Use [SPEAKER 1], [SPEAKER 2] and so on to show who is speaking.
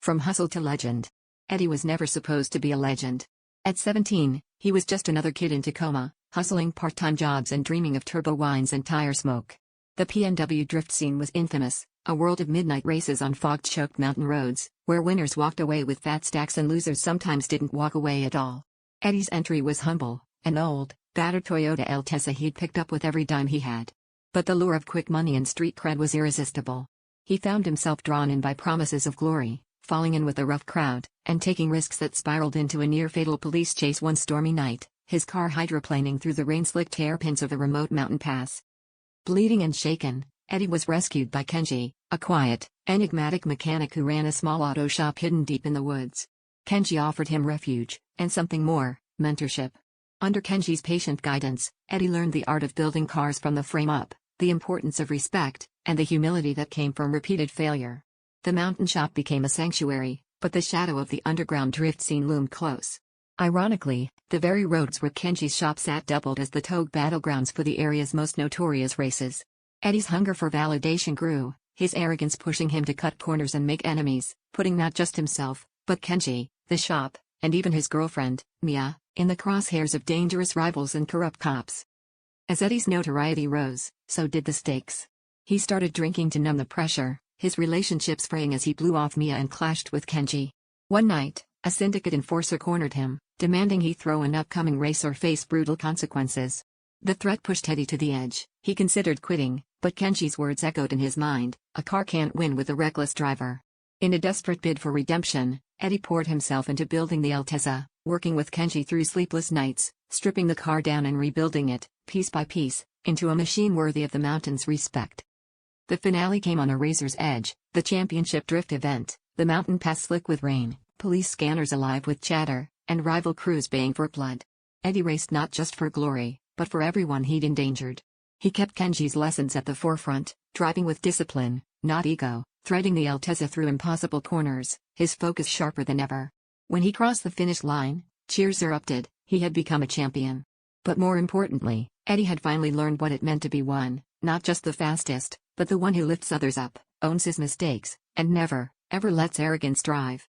[SPEAKER 1] From hustle to legend. Eddie was never supposed to be a legend. At 17, he was just another kid in Tacoma, hustling part-time jobs and dreaming of turbo wines and tire smoke. The PNW drift scene was infamous, a world of midnight races on fog-choked mountain roads, where winners walked away with fat stacks and losers sometimes didn't walk away at all. Eddie's entry was humble, an old, battered Toyota Altezza he'd picked up with every dime he had. But the lure of quick money and street cred was irresistible. He found himself drawn in by promises of glory, falling in with a rough crowd, and taking risks that spiraled into a near-fatal police chase one stormy night, his car hydroplaning through the rain-slicked hairpins of a remote mountain pass. Bleeding and shaken, Eddie was rescued by Kenji, a quiet, enigmatic mechanic who ran a small auto shop hidden deep in the woods. Kenji offered him refuge, and something more, mentorship. Under Kenji's patient guidance, Eddie learned the art of building cars from the frame up, the importance of respect, and the humility that came from repeated failure. The mountain shop became a sanctuary, but the shadow of the underground drift scene loomed close. Ironically, the very roads where Kenji's shop sat doubled as the togue battlegrounds for the area's most notorious races. Eddie's hunger for validation grew, his arrogance pushing him to cut corners and make enemies, putting not just himself, but Kenji, the shop, and even his girlfriend, Mia, in the crosshairs of dangerous rivals and corrupt cops. As Eddie's notoriety rose, so did the stakes. He started drinking to numb the pressure, his relationships fraying as he blew off Mia and clashed with Kenji. One night, a syndicate enforcer cornered him, demanding he throw an upcoming race or face brutal consequences. The threat pushed Eddie to the edge. He considered quitting, but Kenji's words echoed in his mind, "A car can't win with a reckless driver." In a desperate bid for redemption, Eddie poured himself into building the Altezza, working with Kenji through sleepless nights, stripping the car down and rebuilding it, piece by piece, into a machine worthy of the mountain's respect. The finale came on a razor's edge, the championship drift event, the mountain pass slick with rain, police scanners alive with chatter, and rival crews baying for blood. Eddie raced not just for glory, but for everyone he'd endangered. He kept Kenji's lessons at the forefront, driving with discipline, not ego, threading the Altezza through impossible corners, his focus sharper than ever. When he crossed the finish line, cheers erupted, he had become a champion. But more importantly, Eddie had finally learned what it meant to be one, not just the fastest, but the one who lifts others up, owns his mistakes, and never, ever lets arrogance drive.